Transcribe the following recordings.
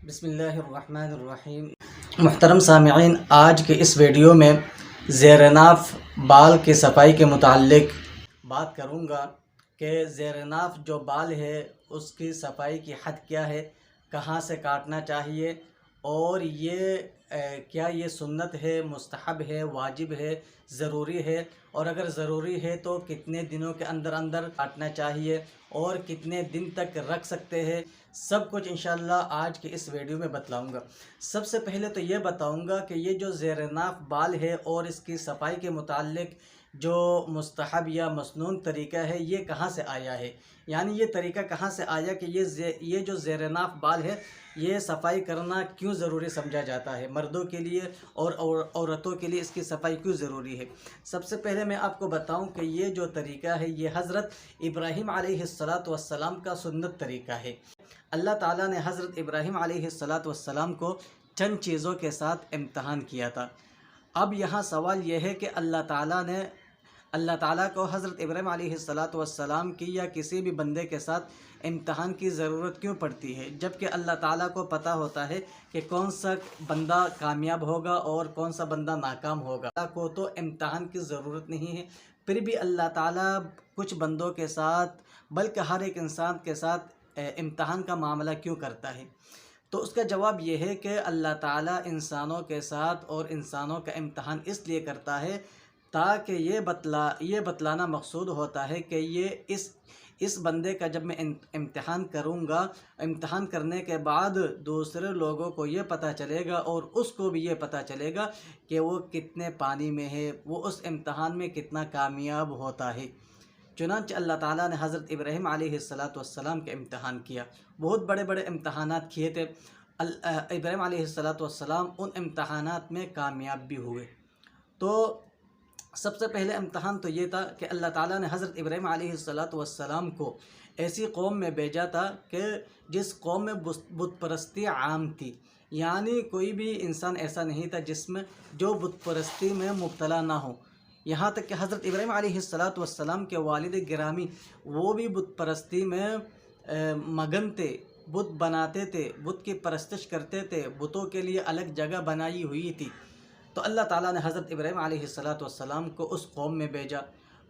بسم اللہ الرحمن الرحیم۔ محترم سامعین، آج کے اس ویڈیو میں زیر ناف بال کی صفائی کے متعلق بات کروں گا کہ زیر ناف جو بال ہے اس کی صفائی کی حد کیا ہے، کہاں سے کاٹنا چاہیے، اور کیا یہ سنت ہے، مستحب ہے، واجب ہے، ضروری ہے، اور اگر ضروری ہے تو کتنے دنوں کے اندر اندر کاٹنا چاہیے اور کتنے دن تک رکھ سکتے ہیں، سب کچھ انشاءاللہ آج کے اس ویڈیو میں بتلاؤں گا۔ سب سے پہلے تو یہ بتاؤں گا کہ یہ جو زیر ناف بال ہے اور اس کی صفائی کے متعلق جو مستحب یا مسنون طریقہ ہے یہ کہاں سے آیا ہے، یعنی یہ طریقہ کہاں سے آیا کہ یہ جو زیر ناف بال ہے یہ صفائی کرنا کیوں ضروری سمجھا جاتا ہے، مردوں کے لیے اور عورتوں کے لیے اس کی صفائی کیوں ضروری ہے۔ سب سے پہلے میں آپ کو بتاؤں کہ یہ جو طریقہ ہے یہ حضرت ابراہیم علیہ السلام کا سنت طریقہ ہے۔ اللہ تعالیٰ نے حضرت ابراہیم علیہ السلام کو چند چیزوں کے ساتھ امتحان کیا تھا۔ اب یہاں سوال یہ ہے کہ اللہ تعالیٰ کو حضرت ابراہیم علیہ السلام کی یا کسی بھی بندے کے ساتھ امتحان کی ضرورت کیوں پڑتی ہے، جبکہ اللہ تعالیٰ کو پتہ ہوتا ہے کہ کون سا بندہ کامیاب ہوگا اور کون سا بندہ ناکام ہوگا۔ اللہ کو تو امتحان کی ضرورت نہیں ہے، پھر بھی اللہ تعالیٰ کچھ بندوں کے ساتھ بلکہ ہر ایک انسان کے ساتھ امتحان کا معاملہ کیوں کرتا ہے؟ تو اس کا جواب یہ ہے کہ اللہ تعالیٰ انسانوں کے ساتھ اور انسانوں کا امتحان اس لیے کرتا ہے تاکہ یہ بتلانا مقصود ہوتا ہے کہ اس بندے کا جب میں امتحان کروں گا، امتحان کرنے کے بعد دوسرے لوگوں کو یہ پتہ چلے گا اور اس کو بھی یہ پتہ چلے گا کہ وہ کتنے پانی میں ہے، وہ اس امتحان میں کتنا کامیاب ہوتا ہے۔ چنانچہ اللہ تعالیٰ نے حضرت ابراہیم علیہ السلام کے امتحان کیا، بہت بڑے بڑے امتحانات کیے تھے۔ ابراہیم علیہ السلام ان امتحانات میں کامیاب بھی ہوئے۔ تو سب سے پہلے امتحان تو یہ تھا کہ اللہ تعالیٰ نے حضرت ابراہیم علیہ السلام کو ایسی قوم میں بھیجا تھا کہ جس قوم میں بت پرستی عام تھی، یعنی کوئی بھی انسان ایسا نہیں تھا جس میں جو بت پرستی میں مبتلا نہ ہو۔ یہاں تک کہ حضرت ابراہیم علیہ السلام کے والد گرامی وہ بھی بت پرستی میں مگن تھے، بت بناتے تھے، بت کی پرستش کرتے تھے، بتوں کے لیے الگ جگہ بنائی ہوئی تھی۔ تو اللہ تعالیٰ نے حضرت ابراہیم علیہ السلام کو اس قوم میں بھیجا۔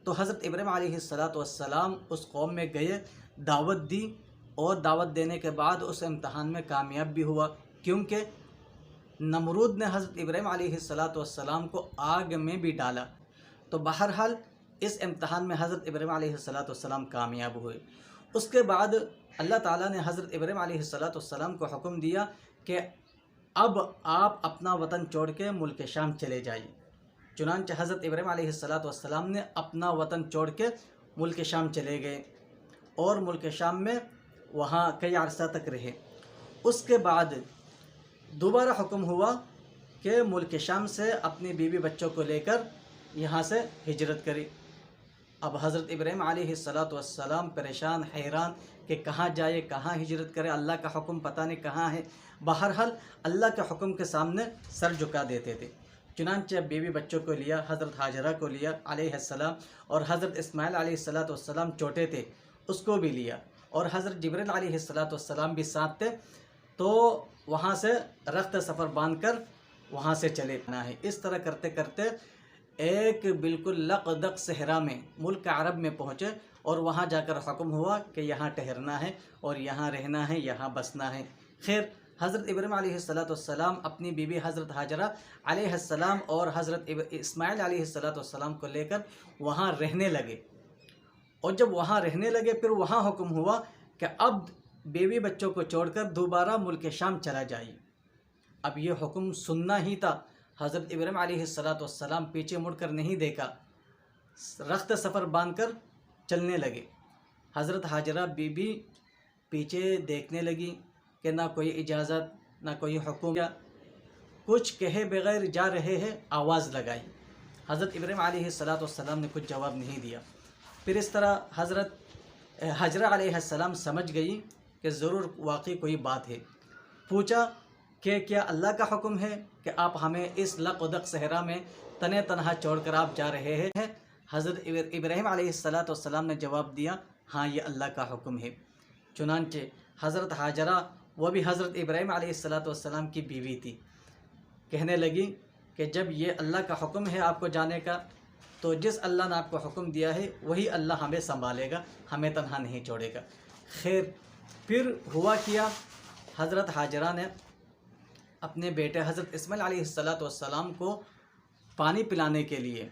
تو حضرت ابراہیم علیہ السلام اس قوم میں گئے، دعوت دی، اور دعوت دینے کے بعد اس امتحان میں کامیاب بھی ہوا، کیونکہ نمرود نے حضرت ابراہیم علیہ السلام کو آگ میں بھی ڈالا۔ تو بہرحال اس امتحان میں حضرت ابراہیم علیہ السلام کامیاب ہوئے۔ اس کے بعد اللہ تعالیٰ نے حضرت ابراہیم علیہ السلام کو حکم دیا کہ اب آپ اپنا وطن چھوڑ کے ملک شام چلے جائیے۔ چنانچہ حضرت ابراہیم علیہ السلام نے اپنا وطن چھوڑ کے ملک شام چلے گئے اور ملک شام میں وہاں کئی عرصہ تک رہے۔ اس کے بعد دوبارہ حکم ہوا کہ ملک شام سے اپنی بیوی بچوں کو لے کر یہاں سے ہجرت کری۔ اب حضرت ابراہیم علیہ السلام پریشان حیران کہ کہاں جائے، کہاں ہجرت کرے، اللہ کا حکم پتہ نہیں کہاں ہے۔ بہرحال اللہ کے حکم کے سامنے سر جھکا دیتے تھے۔ چنانچہ بیوی بچوں کو لیا، حضرت ہاجرہ کو لیا علیہ السلام، اور حضرت اسماعیل علیہ السلام چھوٹے تھے اس کو بھی لیا، اور حضرت جبرائیل علیہ السلام بھی ساتھ تھے۔ تو وہاں سے رخت سفر باندھ کر وہاں سے چلے جانا ہے۔ اس طرح کرتے کرتے ایک بالکل لقدق صحرا میں ملک عرب میں پہنچے، اور وہاں جا کر حکم ہوا کہ یہاں ٹھہرنا ہے اور یہاں رہنا ہے، یہاں بسنا ہے۔ خیر، حضرت ابراہیم علیہ السلام اپنی بیوی حضرت ہاجرہ علیہ السلام اور حضرت اسماعیل علیہ السلام کو لے کر وہاں رہنے لگے، اور جب وہاں رہنے لگے پھر وہاں حکم ہوا کہ اب بیوی بچوں کو چھوڑ کر دوبارہ ملک شام چلا جائیے۔ اب یہ حکم سننا ہی تھا۔ حضرت ابراہیم علیہ السلام پیچھے مڑ کر نہیں دیکھا، رخت سفر باندھ کر چلنے لگے۔ حضرت ہاجرہ بی بی پیچھے دیکھنے لگی کہ نہ کوئی اجازت، نہ کوئی حکم، کچھ کہے بغیر جا رہے ہیں، آواز لگائی۔ حضرت ابراہیم علیہ السلام نے کچھ جواب نہیں دیا۔ پھر اس طرح حضرت ہاجرہ علیہ السلام سمجھ گئی کہ ضرور واقعی کوئی بات ہے۔ پوچھا کہ کیا اللہ کا حکم ہے کہ آپ ہمیں اس لقدق صحرا میں تنہا تنہا چھوڑ کر آپ جا رہے ہیں؟ حضرت ابراہیم علیہ السلام نے جواب دیا، ہاں یہ اللہ کا حکم ہے۔ چنانچہ حضرت ہاجرہ وہ بھی حضرت ابراہیم علیہ السلام کی بیوی تھی. کہنے لگی کہ جب یہ اللہ کا حکم ہے آپ کو جانے کا تو جس اللہ نے آپ کو حکم دیا ہے وہی اللہ ہمیں سنبھالے گا، ہمیں تنہا نہیں چھوڑے گا. خیر پھر ہوا کیا، حضرت ہاجرہ نے اپنے بیٹے حضرت اسماعیل علیہ السلام کو پانی پلانے کے لیے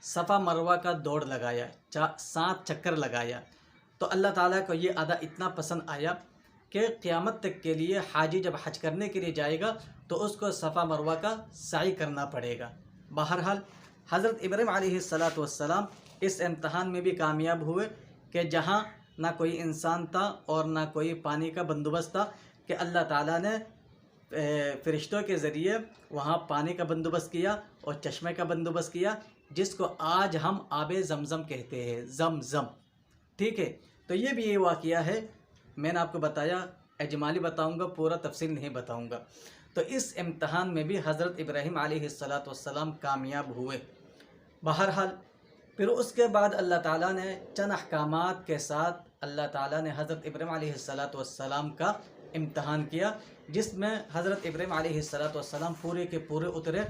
صفا مروہ کا دوڑ لگایا، 7 چکر لگایا. تو اللہ تعالیٰ کو یہ ادا اتنا پسند آیا کہ قیامت تک کے لیے حاجی جب حج کرنے کے لیے جائے گا تو اس کو صفا مروہ کا سعی کرنا پڑے گا. بہرحال حضرت ابراہیم علیہ السلام اس امتحان میں بھی کامیاب ہوئے کہ جہاں نہ کوئی انسان تھا اور نہ کوئی پانی کا بندوبست تھا کہ اللہ تعالیٰ نے فرشتوں کے ذریعے وہاں پانی کا بندوبست کیا اور چشمے کا بندوبست کیا، جس کو آج ہم آب زمزم کہتے ہیں، زمزم. ٹھیک ہے، تو یہ بھی یہ واقعہ ہے. میں نے آپ کو بتایا، اجمالی بتاؤں گا، پورا تفصیل نہیں بتاؤں گا. تو اس امتحان میں بھی حضرت ابراہیم علیہ السلام کامیاب ہوئے. بہرحال پھر اس کے بعد اللہ تعالیٰ نے چند احکامات کے ساتھ اللہ تعالیٰ نے حضرت ابراہیم علیہ السلام کا امتحان کیا، جس میں حضرت ابراہیم علیہ السلام پورے کے پورے اترے.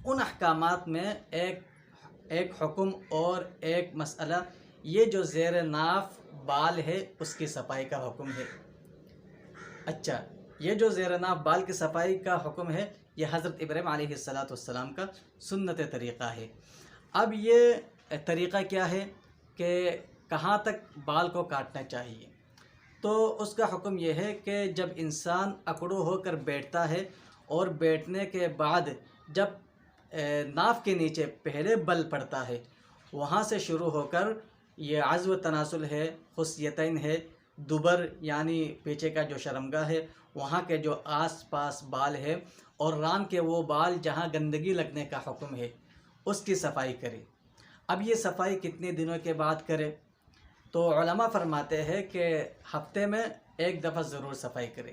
ان احکامات میں ایک حکم اور ایک مسئلہ، یہ جو زیر ناف بال ہے اس کی صفائی کا حکم ہے. اچھا، یہ جو زیر ناف بال کی صفائی کا حکم ہے یہ حضرت ابراہیم علیہ السلام کا سنت طریقہ ہے. اب یہ طریقہ کیا ہے کہ کہاں تک بال کو کاٹنا چاہیے؟ تو اس کا حکم یہ ہے کہ جب انسان اکڑو ہو کر بیٹھتا ہے اور بیٹھنے کے بعد جب ناف کے نیچے پہلے بل پڑتا ہے وہاں سے شروع ہو کر یہ عضو تناسل ہے، خصیتین ہے، دوبر یعنی پیچھے کا جو شرمگاہ ہے وہاں کے جو آس پاس بال ہے اور ران کے وہ بال جہاں گندگی لگنے کا حکم ہے اس کی صفائی کرے. اب یہ صفائی کتنے دنوں کے بعد کرے؟ تو علماء فرماتے ہیں کہ ہفتے میں ایک دفعہ ضرور صفائی کرے.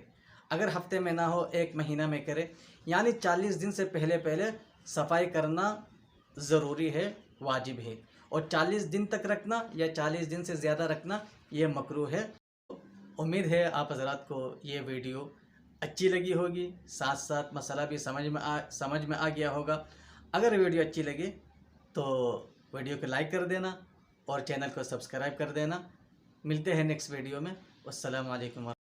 اگر ہفتے میں نہ ہو 1 مہینہ میں کرے، یعنی 40 دن سے پہلے صفائی کرنا ضروری ہے، واجب ہے. اور 40 دن تک رکھنا یا 40 دن سے زیادہ رکھنا یہ مکروہ ہے. امید ہے آپ حضرات کو یہ ویڈیو اچھی لگی ہوگی، ساتھ ساتھ مسئلہ بھی سمجھ میں آ گیا ہوگا. اگر ویڈیو اچھی لگے تو ویڈیو کو لائک کر دینا اور چینل کو سبسکرائب کر دینا. ملتے ہیں نیکسٹ ویڈیو میں. والسلام علیکم.